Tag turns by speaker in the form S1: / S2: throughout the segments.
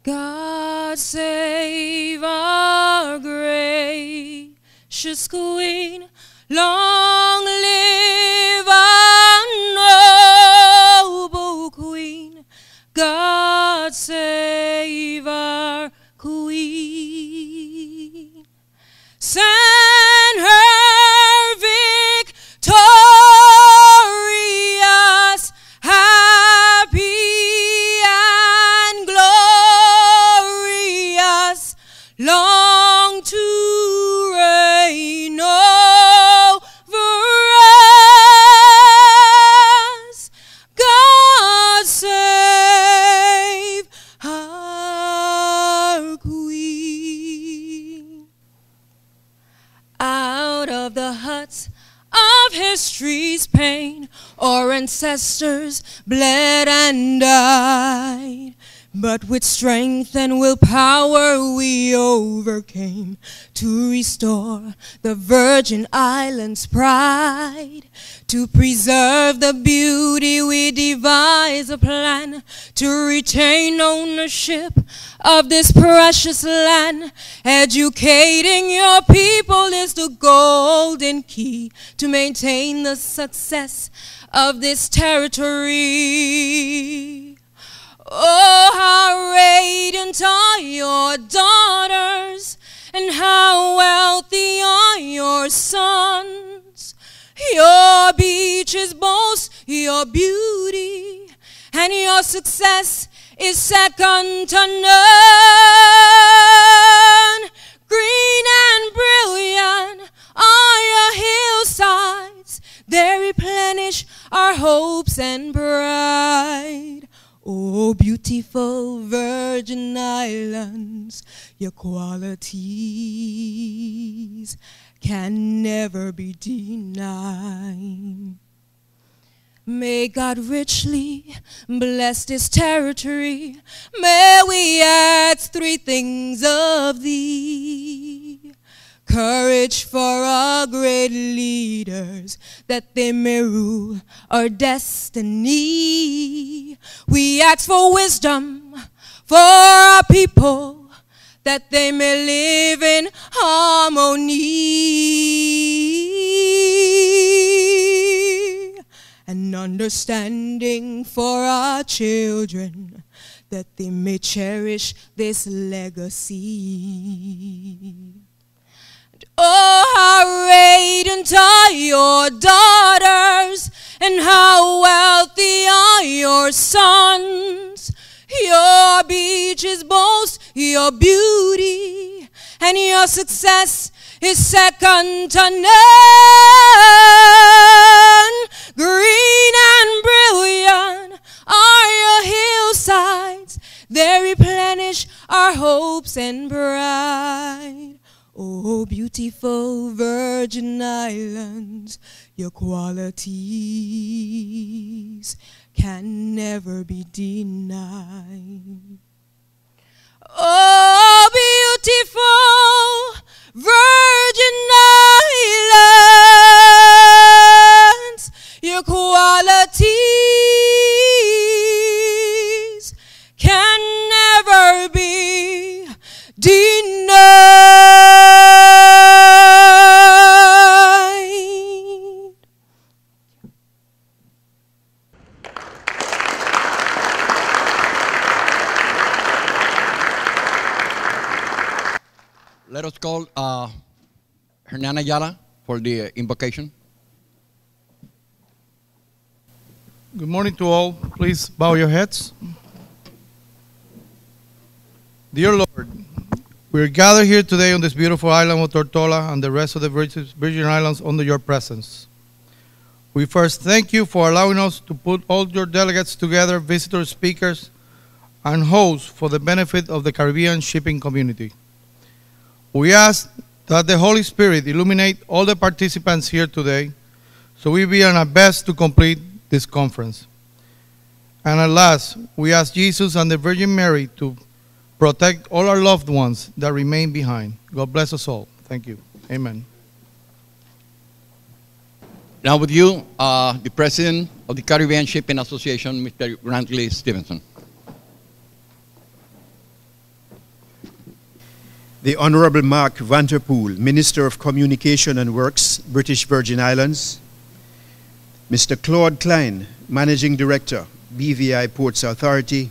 S1: God save our gracious Queen, long live our noble Queen. God save our Queen. Send her victorious, happy and glorious, long to reign over us. God save our Queen. Out of the huts of history's pain, our ancestors bled and died, but with strength and willpower we overcame to restore the Virgin Islands' pride. To preserve the beauty, we devised a plan to retain ownership of this precious land. Educating your people is the golden key to maintain the success of this territory. Oh, how radiant are your daughters, and how wealthy are your sons. Your beaches boast your beauty, and your success is second to none. Green and brilliant are your hillsides, they replenish our hopes and pride. Oh, beautiful Virgin Islands, your qualities can never be denied. May God richly bless this territory. May we ask three things of thee: courage for our great leaders, that they may rule our destiny. We ask for wisdom for our people, that they may live in harmony. And understanding for our children, that they may cherish this legacy. Oh, how radiant are your daughters, and how wealthy are your sons. Your beaches boast your beauty, and your success is second to none. Green and brilliant are your hillsides, they replenish our hopes and pride. Oh, beautiful Virgin Islands, your qualities can never be denied. Oh, beautiful Virgin Islands, your qualities can never be denied.
S2: Let us call Hernan Ayala for the invocation.
S3: Good morning to all. Please bow your heads. Dear Lord, we are gathered here today on this beautiful island of Tortola and the rest of the Virgin Islands under your presence. We first thank you for allowing us to put all your delegates together, visitors, speakers, and hosts for the benefit of the Caribbean shipping community. We ask that the Holy Spirit illuminate all the participants here today, so we be on our best to complete this conference. And at last, we ask Jesus and the Virgin Mary to protect all our loved ones that remain behind. God bless us all. Thank you. Amen.
S2: Now with you, the President of the Caribbean Shipping Association, Mr. Grantley Stevenson.
S4: the Honorable Mark Vanterpool, Minister of Communication and Works, British Virgin Islands, Mr. Claude Klein, Managing Director, BVI Ports Authority,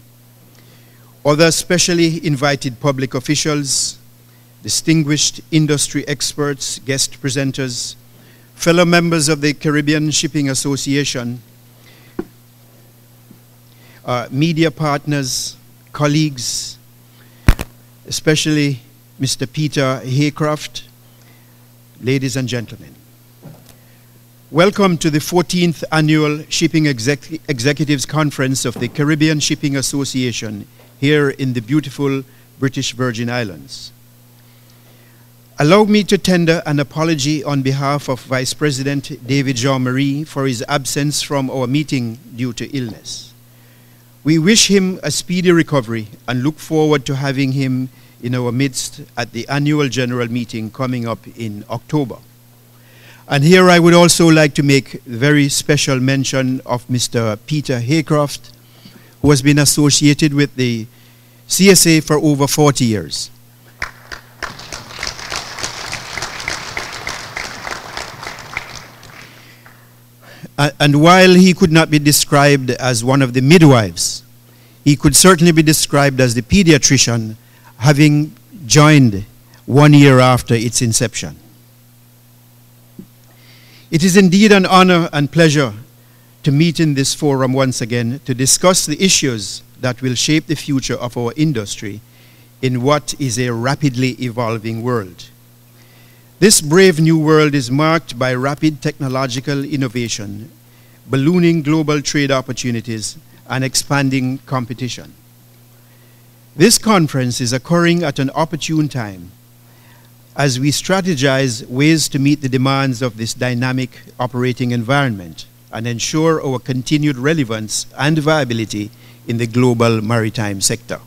S4: other specially invited public officials, distinguished industry experts, guest presenters, fellow members of the Caribbean Shipping Association, media partners, colleagues, especially Mr. Peter Haycroft, ladies and gentlemen. Welcome to the 14th Annual Shipping Executives Conference of the Caribbean Shipping Association here in the beautiful British Virgin Islands. Allow me to tender an apology on behalf of Vice President David Jean-Marie for his absence from our meeting due to illness. We wish him a speedy recovery and look forward to having him in our midst at the annual general meeting coming up in October. And here I would also like to make very special mention of Mr. Peter Haycroft, who has been associated with the CSA for over 40 years. And while he could not be described as one of the midwives, he could certainly be described as the pediatrician, having joined 1 year after its inception. It is indeed an honor and pleasure to meet in this forum once again to discuss the issues that will shape the future of our industry in what is a rapidly evolving world. This brave new world is marked by rapid technological innovation, ballooning global trade opportunities, and expanding competition. This conference is occurring at an opportune time as we strategize ways to meet the demands of this dynamic operating environment and ensure our continued relevance and viability in the global maritime sector.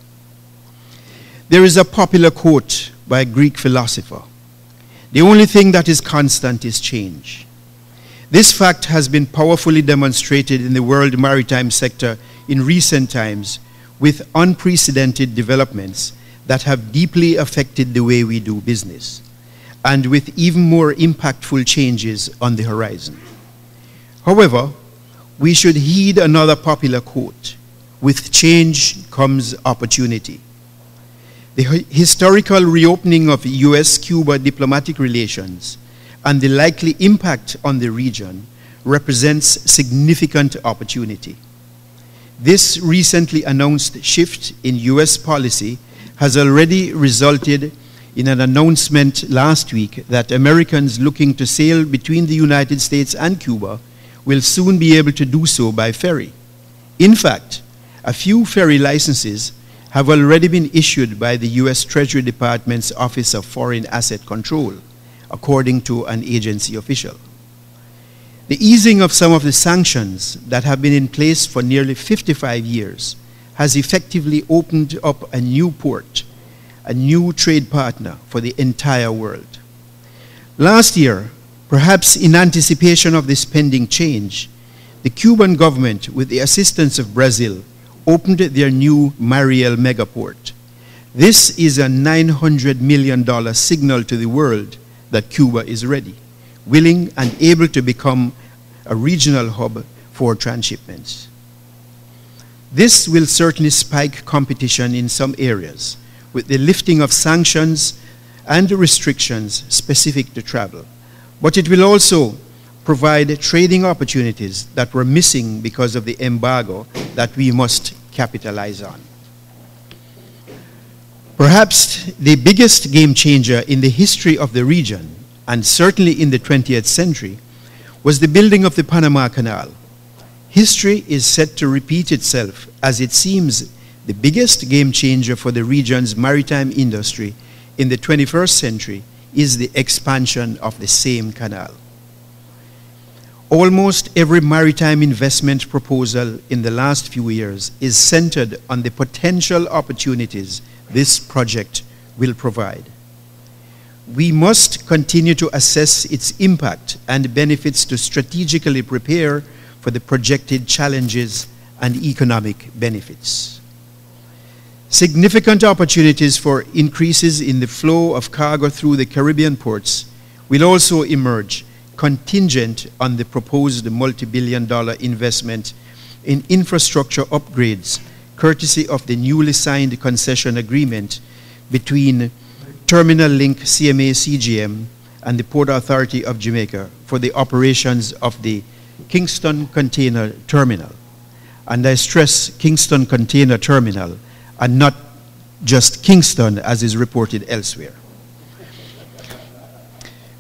S4: There is a popular quote by a Greek philosopher: "The only thing that is constant is change." This fact has been powerfully demonstrated in the world maritime sector in recent times with unprecedented developments that have deeply affected the way we do business, and with even more impactful changes on the horizon. However, we should heed another popular quote: "With change comes opportunity." The historical reopening of US-Cuba diplomatic relations and the likely impact on the region represents significant opportunity. This recently announced shift in US policy has already resulted in an announcement last week that Americans looking to sail between the United States and Cuba will soon be able to do so by ferry. In fact, a few ferry licenses have already been issued by the US Treasury Department's Office of Foreign Asset Control, according to an agency official. The easing of some of the sanctions that have been in place for nearly 55 years has effectively opened up a new port, a new trade partner for the entire world. Last year, perhaps in anticipation of this pending change, the Cuban government, with the assistance of Brazil, opened their new Mariel megaport. This is a $900 million signal to the world that Cuba is ready, willing and able to become a regional hub for transshipments. This will certainly spike competition in some areas, with the lifting of sanctions and restrictions specific to travel. But it will also provide trading opportunities that were missing because of the embargo that we must capitalize on. Perhaps the biggest game changer in the history of the region, and certainly in the 20th century, was the building of the Panama Canal. History is set to repeat itself, as it seems the biggest game changer for the region's maritime industry in the 21st century is the expansion of the same canal. Almost every maritime investment proposal in the last few years is centered on the potential opportunities this project will provide. We must continue to assess its impact and benefits to strategically prepare for the projected challenges and economic benefits. Significant opportunities for increases in the flow of cargo through the Caribbean ports will also emerge, contingent on the proposed multi-billion-dollar investment in infrastructure upgrades, courtesy of the newly signed concession agreement between Terminal Link CMA CGM and the Port Authority of Jamaica for the operations of the Kingston Container Terminal. And I stress Kingston Container Terminal and not just Kingston as is reported elsewhere.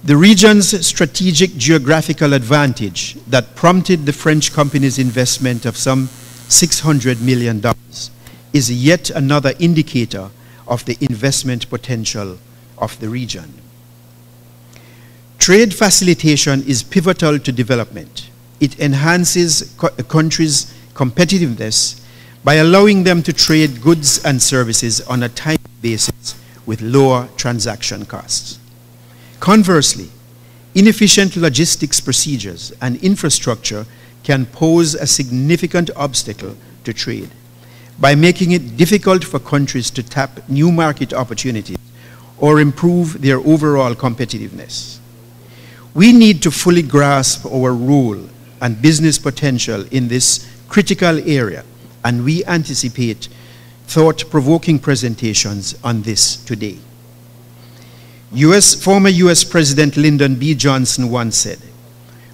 S4: The region's strategic geographical advantage that prompted the French company's investment of some $600 million is yet another indicator of the investment potential of the region. Trade facilitation is pivotal to development. It enhances a country's competitiveness by allowing them to trade goods and services on a timely basis with lower transaction costs. Conversely, inefficient logistics procedures and infrastructure can pose a significant obstacle to trade by making it difficult for countries to tap new market opportunities or improve their overall competitiveness. We need to fully grasp our role and business potential in this critical area, and we anticipate thought-provoking presentations on this today. Former U.S. President Lyndon B. Johnson once said,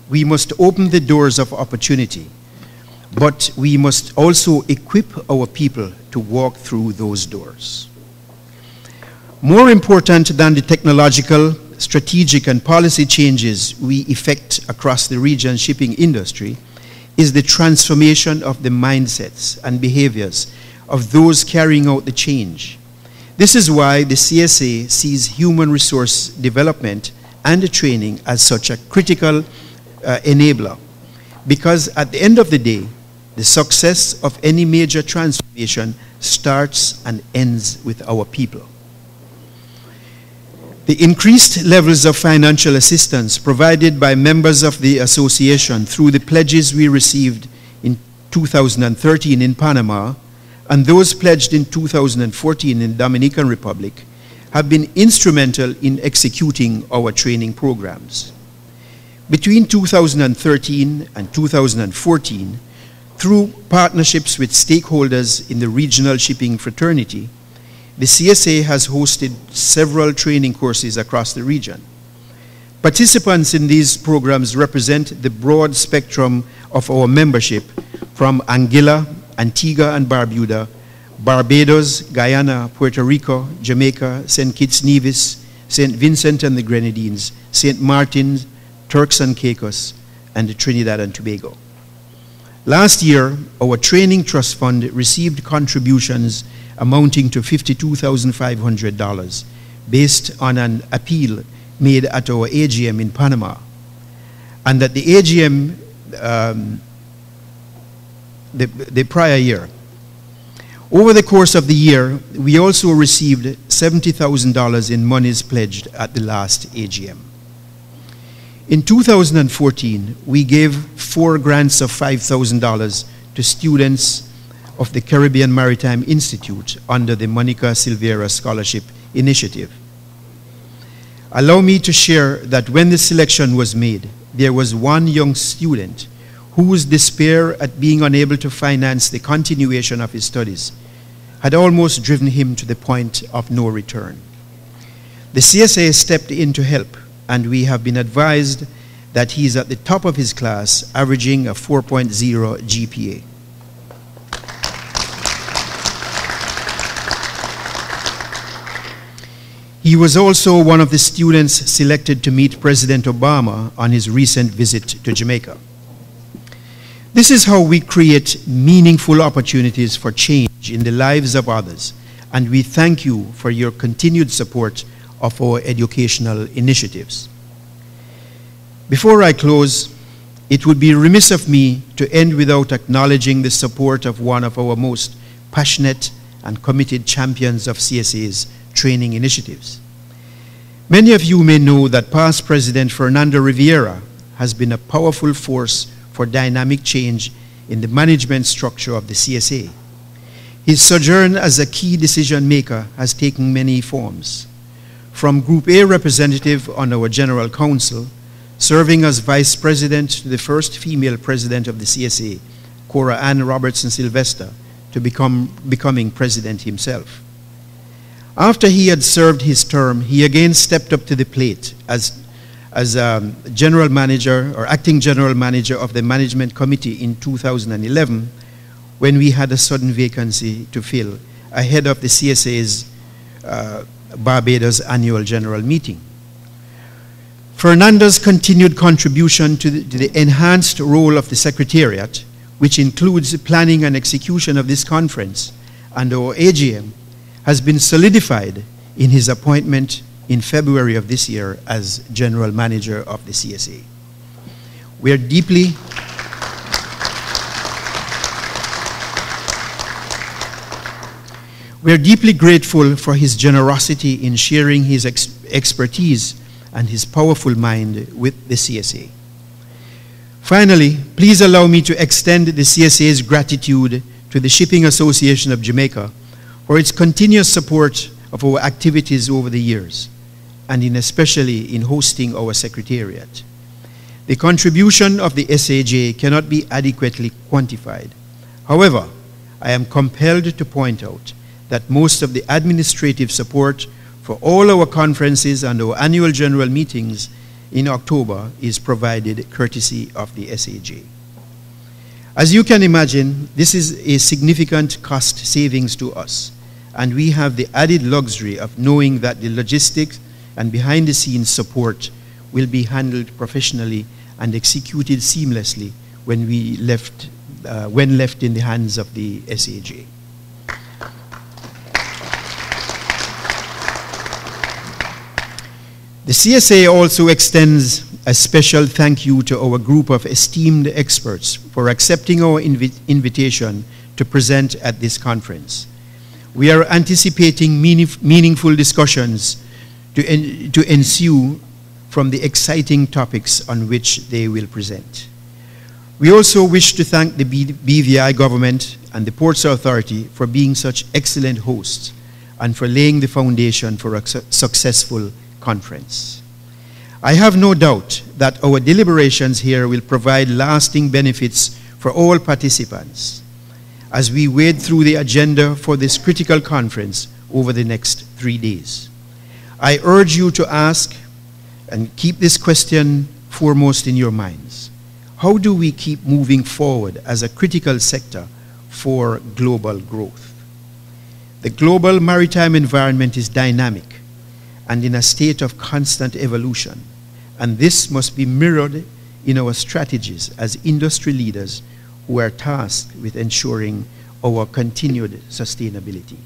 S4: "We must open the doors of opportunity, but we must also equip our people to walk through those doors." More important than the technological, strategic, and policy changes we effect across the region's shipping industry is the transformation of the mindsets and behaviors of those carrying out the change. This is why the CSA sees human resource development and training as such a critical enabler, because at the end of the day, the success of any major transformation starts and ends with our people. The increased levels of financial assistance provided by members of the association through the pledges we received in 2013 in Panama and those pledged in 2014 in the Dominican Republic have been instrumental in executing our training programs. Between 2013 and 2014, through partnerships with stakeholders in the regional shipping fraternity, the CSA has hosted several training courses across the region. Participants in these programs represent the broad spectrum of our membership from Anguilla, Antigua and Barbuda, Barbados, Guyana, Puerto Rico, Jamaica, St. Kitts Nevis, St. Vincent and the Grenadines, St. Martin, Turks and Caicos, and Trinidad and Tobago. Last year, our Training Trust Fund received contributions amounting to $52,500 based on an appeal made at our AGM in Panama. And at the AGM the prior year. Over the course of the year, we also received $70,000 in monies pledged at the last AGM. In 2014, we gave 4 grants of $5,000 to students of the Caribbean Maritime Institute under the Monica Silveira Scholarship Initiative. Allow me to share that when the selection was made, there was one young student whose despair at being unable to finance the continuation of his studies had almost driven him to the point of no return. The CSA stepped in to help, and we have been advised that he is at the top of his class, averaging a 4.0 GPA. He was also one of the students selected to meet President Obama on his recent visit to Jamaica. This is how we create meaningful opportunities for change in the lives of others, and we thank you for your continued support of our educational initiatives. Before I close, it would be remiss of me to end without acknowledging the support of one of our most passionate and committed champions of CSA's training initiatives. Many of you may know that past President Fernando Rivera has been a powerful force for dynamic change in the management structure of the CSA. His sojourn as a key decision maker has taken many forms. From Group A representative on our General Council, serving as Vice President to the first female President of the CSA, Cora Ann Robertson Sylvester, to becoming President himself. After he had served his term, he again stepped up to the plate as General Manager or Acting General Manager of the Management Committee in 2011, when we had a sudden vacancy to fill ahead of the CSA's Barbados Annual General Meeting. Fernando's continued contribution to the enhanced role of the Secretariat, which includes the planning and execution of this conference and our AGM, has been solidified in his appointment in February of this year as General Manager of the CSA. We are deeply grateful for his generosity in sharing his expertise and his powerful mind with the CSA. Finally, please allow me to extend the CSA's gratitude to the Shipping Association of Jamaica for its continuous support of our activities over the years, and especially in hosting our Secretariat. The contribution of the SAJ cannot be adequately quantified. However, I am compelled to point out that most of the administrative support for all our conferences and our annual general meetings in October is provided courtesy of the SAJ. As you can imagine, this is a significant cost savings to us, and we have the added luxury of knowing that the logistics and behind-the-scenes support will be handled professionally and executed seamlessly when left in the hands of the SAJ. The CSA also extends a special thank you to our group of esteemed experts for accepting our invitation to present at this conference. We are anticipating meaningful discussions to ensue from the exciting topics on which they will present. We also wish to thank the BVI government and the Ports Authority for being such excellent hosts and for laying the foundation for a successful conference. I have no doubt that our deliberations here will provide lasting benefits for all participants as we wade through the agenda for this critical conference over the next 3 days. I urge you to ask and keep this question foremost in your minds. How do we keep moving forward as a critical sector for global growth? The global maritime environment is dynamic and in a state of constant evolution, and this must be mirrored in our strategies as industry leaders who are tasked with ensuring our continued sustainability.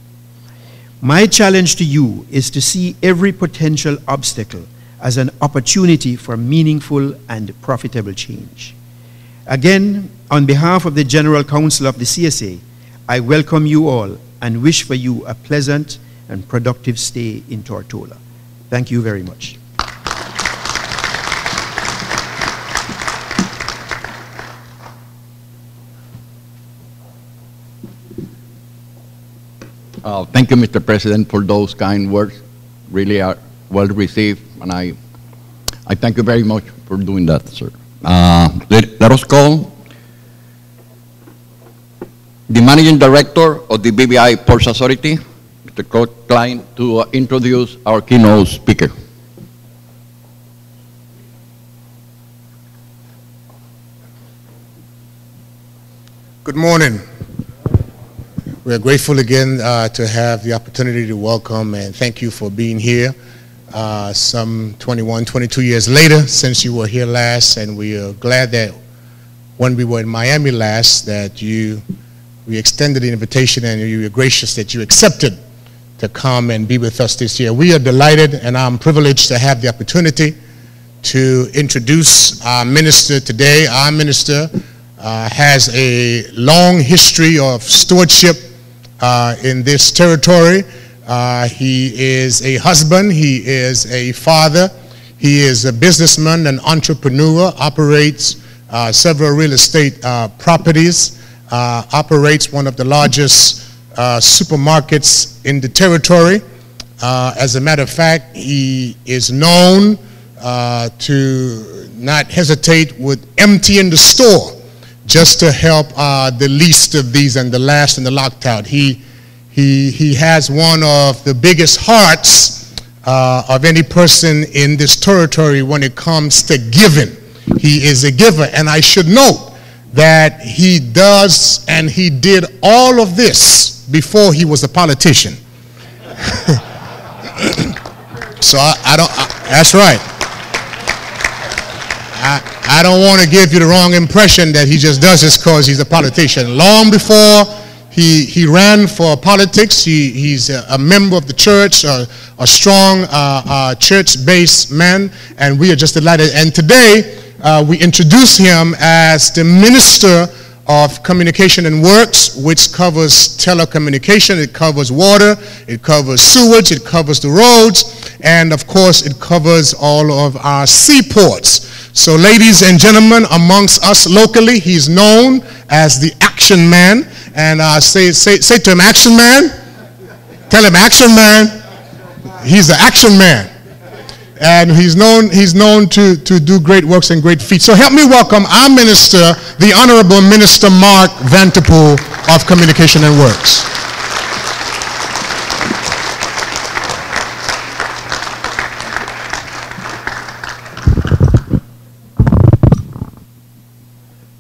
S4: My challenge to you is to see every potential obstacle as an opportunity for meaningful and profitable change. Again, on behalf of the General Council of the CSA, I welcome you all and wish for you a pleasant and productive stay in Tortola. Thank you very much.
S2: Thank you, Mr. President, for those kind words. Really are well received, and I thank you very much for doing that, sir. Let us call the Managing Director of the BVI Ports Authority, Mr. Claude Klein, to introduce our keynote speaker.
S5: Good morning. We are grateful again to have the opportunity to welcome and thank you for being here some 21, 22 years later since you were here last, and we are glad that when we were in Miami last that we extended the invitation and you were gracious that you accepted to come and be with us this year. We are delighted, and I'm privileged to have the opportunity to introduce our minister today. Our minister has a long history of stewardship in this territory. He is a husband, he is a father, he is a businessman, an entrepreneur, operates several real estate properties, operates one of the largest supermarkets in the territory. As a matter of fact, he is known to not hesitate with emptying the store just to help the least of these and the last in the lockdown. He has one of the biggest hearts of any person in this territory when it comes to giving. He is a giver, and I should note that he does and he did all of this before he was a politician. So that's right. I don't want to give you the wrong impression that he just does this because he's a politician. Long before he ran for politics, he's a member of the church, a strong church-based man, and we are just delighted. And today, we introduce him as the Minister of Communication and Works, which covers telecommunication, it covers water, it covers sewage, it covers the roads, and of course it covers all of our seaports. So ladies and gentlemen, amongst us locally, he's known as the Action Man. And say to him, Action Man. Tell him, Action Man. He's the Action Man. And he's known to do great works and great feats. So help me welcome our minister, the Honorable Minister Mark Vanterpool of Communication and Works.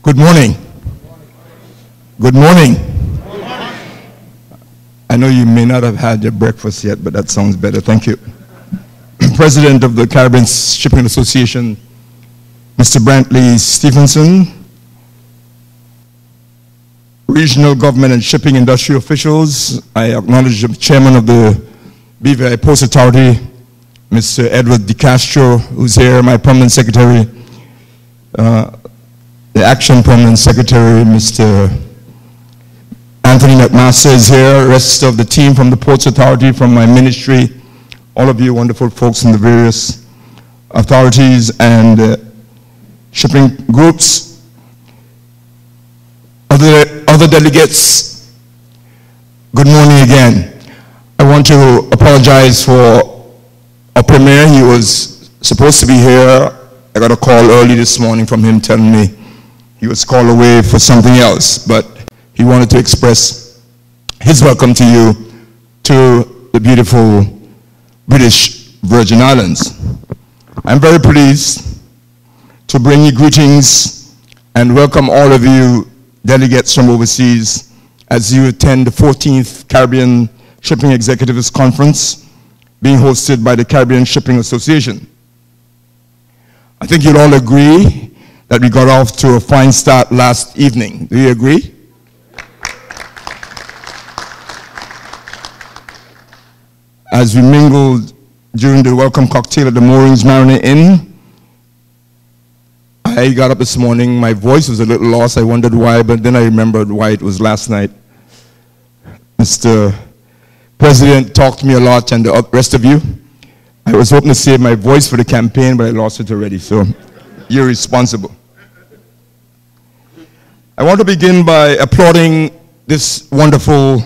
S6: Good morning. Good morning. I know you may not have had your breakfast yet, but that sounds better. Thank you. President of the Caribbean Shipping Association, Mr. Brantley Stevenson, regional government and shipping industry officials, I acknowledge the chairman of the BVI Post Authority, Mr. Edward DeCastro, who's here, my permanent secretary, the Action Permanent Secretary, Mr. Anthony McMaster is here, rest of the team from the Ports Authority, from my ministry, all of you wonderful folks in the various authorities and shipping groups. Other delegates, good morning again. I want to apologize for our premier. He was supposed to be here. I got a call early this morning from him telling me he was called away for something else, but he wanted to express his welcome to you to the beautiful British Virgin Islands. I'm very pleased to bring you greetings and welcome all of you delegates from overseas as you attend the 14th Caribbean Shipping Executives Conference being hosted by the Caribbean Shipping Association. I think you'll all agree that we got off to a fine start last evening. Do you agree? As we mingled during the welcome cocktail at the Moorings Mariner Inn, I got up this morning, my voice was a little lost, I wondered why, but then I remembered why it was last night. Mr. President talked to me a lot, and the rest of you. I was hoping to save my voice for the campaign, but I lost it already, so you're responsible. I want to begin by applauding this wonderful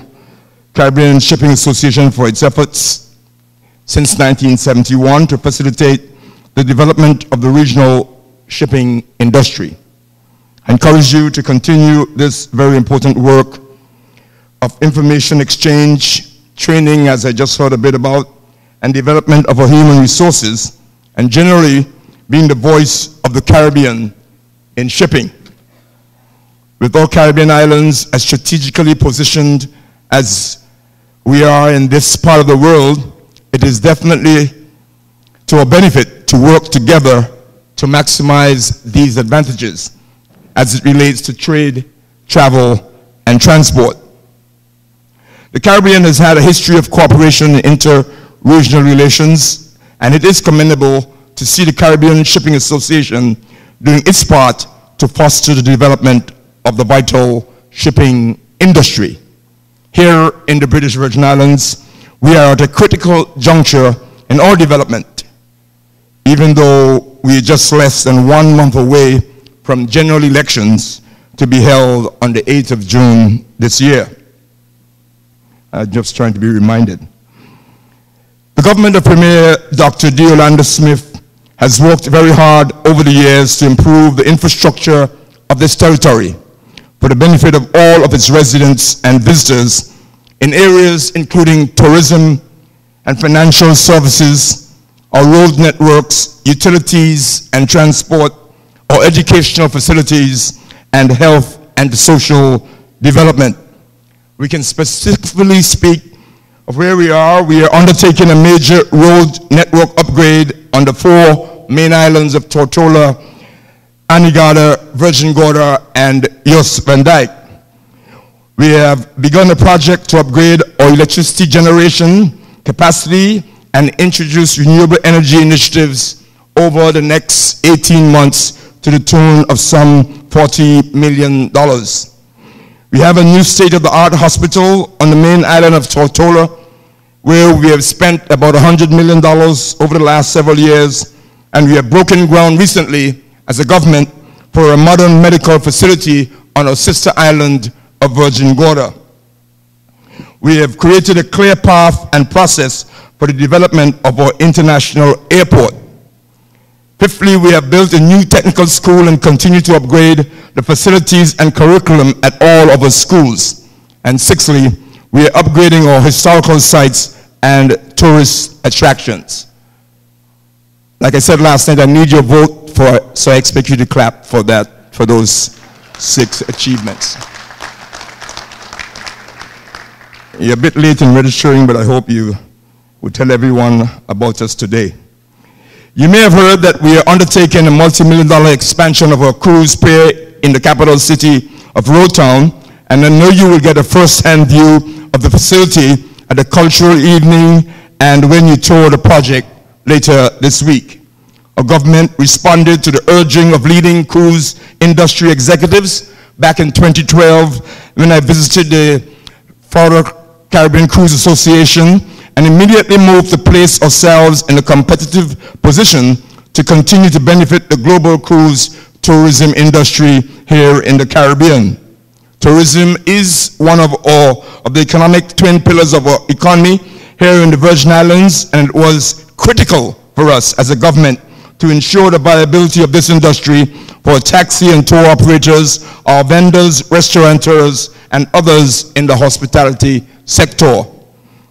S6: Caribbean Shipping Association for its efforts since 1971 to facilitate the development of the regional shipping industry. I encourage you to continue this very important work of information exchange, training, as I just heard a bit about, and development of our human resources, and generally being the voice of the Caribbean in shipping. With all Caribbean islands as strategically positioned as we are in this part of the world, it is definitely to our benefit to work together to maximize these advantages as it relates to trade, travel, and transport. The Caribbean has had a history of cooperation in inter-regional relations, and it is commendable to see the Caribbean Shipping Association doing its part to foster the development of the vital shipping industry. Here in the British Virgin Islands, we are at a critical juncture in our development, even though we are just less than 1 month away from general elections to be held on the 8th of June this year. Just trying to be reminded. The government of Premier Dr. D. Orlando Smith has worked very hard over the years to improve the infrastructure of this territory for the benefit of all of its residents and visitors in areas including tourism and financial services, our road networks, utilities and transport, our educational facilities, and health and social development. We can specifically speak of where we are. We are undertaking a major road network upgrade on the 4 main islands of Tortola, Anegada, Virgin Gorda, and Jos Van Dyke. We have begun a project to upgrade our electricity generation capacity and introduce renewable energy initiatives over the next 18 months to the tune of some $40 million. We have a new state-of-the-art hospital on the main island of Tortola, where we have spent about $100 million over the last several years, and we have broken ground recently as a government for a modern medical facility on our sister island of Virgin Gorda. We have created a clear path and process for the development of our international airport. Fifthly, we have built a new technical school and continue to upgrade the facilities and curriculum at all of our schools. And sixthly, we are upgrading our historical sites and tourist attractions. Like I said last night, I need your vote for it, so I expect you to clap for that, for those 6 achievements. You're a bit late in registering, but I hope you will tell everyone about us today. You may have heard that we are undertaking a multi-million-dollar expansion of our cruise pier in the capital city of Road Town, and I know you will get a first-hand view of the facility at the cultural evening and when you tour the project later this week. Our government responded to the urging of leading cruise industry executives back in 2012 when I visited the Florida Caribbean Cruise Association and immediately moved to place ourselves in a competitive position to continue to benefit the global cruise tourism industry here in the Caribbean. Tourism is one of the economic twin pillars of our economy here in the Virgin Islands, and it was critical for us as a government to ensure the viability of this industry for taxi and tour operators, our vendors, restaurateurs, and others in the hospitality sector.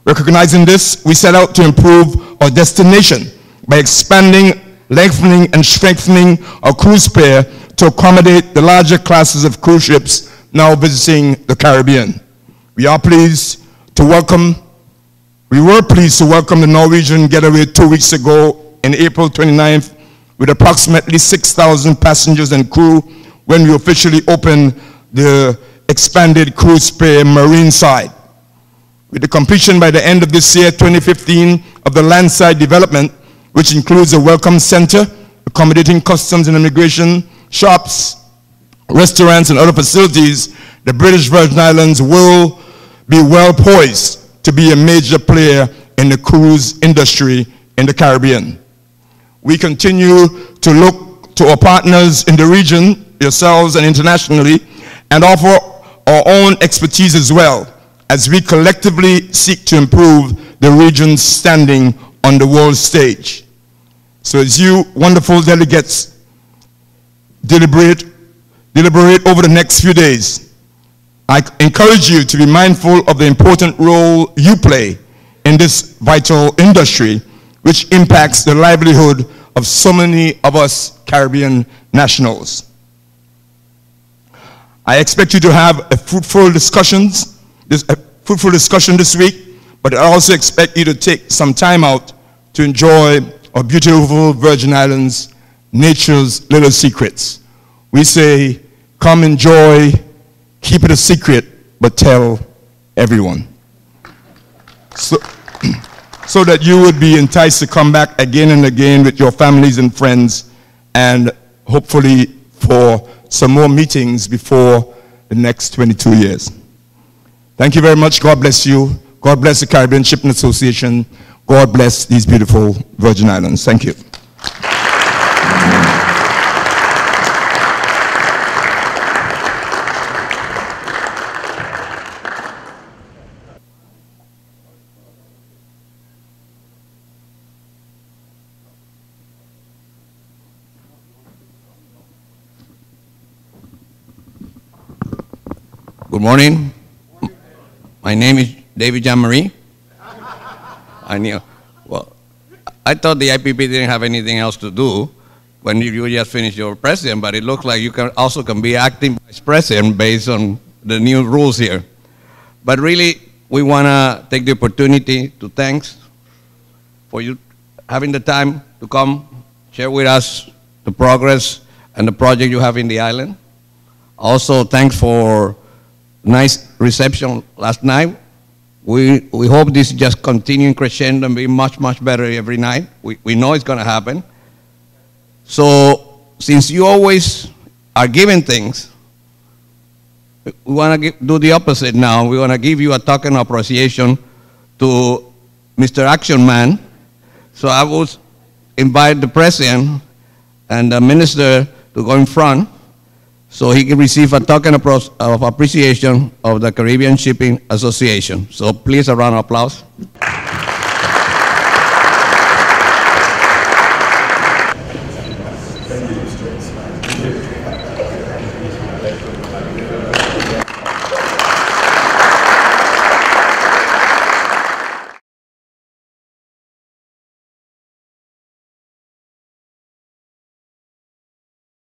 S6: Recognizing this, we set out to improve our destination by expanding, lengthening, and strengthening our cruise pier to accommodate the larger classes of cruise ships now visiting the Caribbean. We were pleased to welcome the Norwegian Getaway 2 weeks ago in April 29th with approximately 6,000 passengers and crew when we officially opened the expanded cruise pier marine side. With the completion by the end of this year, 2015, of the landside development, which includes a welcome center, accommodating customs and immigration, shops, restaurants, and other facilities, the British Virgin Islands will be well poised to be a major player in the cruise industry in the Caribbean. We continue to look to our partners in the region, yourselves and internationally, and offer our own expertise as well, as we collectively seek to improve the region's standing on the world stage. So as you wonderful delegates deliberate over the next few days, I encourage you to be mindful of the important role you play in this vital industry, which impacts the livelihood of so many of us Caribbean nationals. I expect you to have a fruitful discussion this week, but I also expect you to take some time out to enjoy our beautiful Virgin Islands, nature's little secrets. We say, come enjoy, keep it a secret, but tell everyone. So that you would be enticed to come back again and again with your families and friends, and hopefully for some more meetings before the next 22 years. Thank you very much. God bless you. God bless the Caribbean Shipping Association. God bless these beautiful Virgin Islands. Thank you.
S7: Good morning. My name is David Jean-Marie. I thought the IPP didn't have anything else to do when you just finished your president, but it looks like you can be acting vice president based on the new rules here. But really, we want to take the opportunity to thanks for you having the time to come share with us the progress and the project you have in the island. Also, thanks for nice reception last night. We hope this just continuing crescendo and be much, much better every night. We know it's going to happen. So, since you always are giving things, we want to do the opposite now. We want to give you a token of appreciation to Mr. Action Man. So I will invite the President and the Minister to go in front so he can receive a token of appreciation of the Caribbean Shipping Association. So please, a round of applause.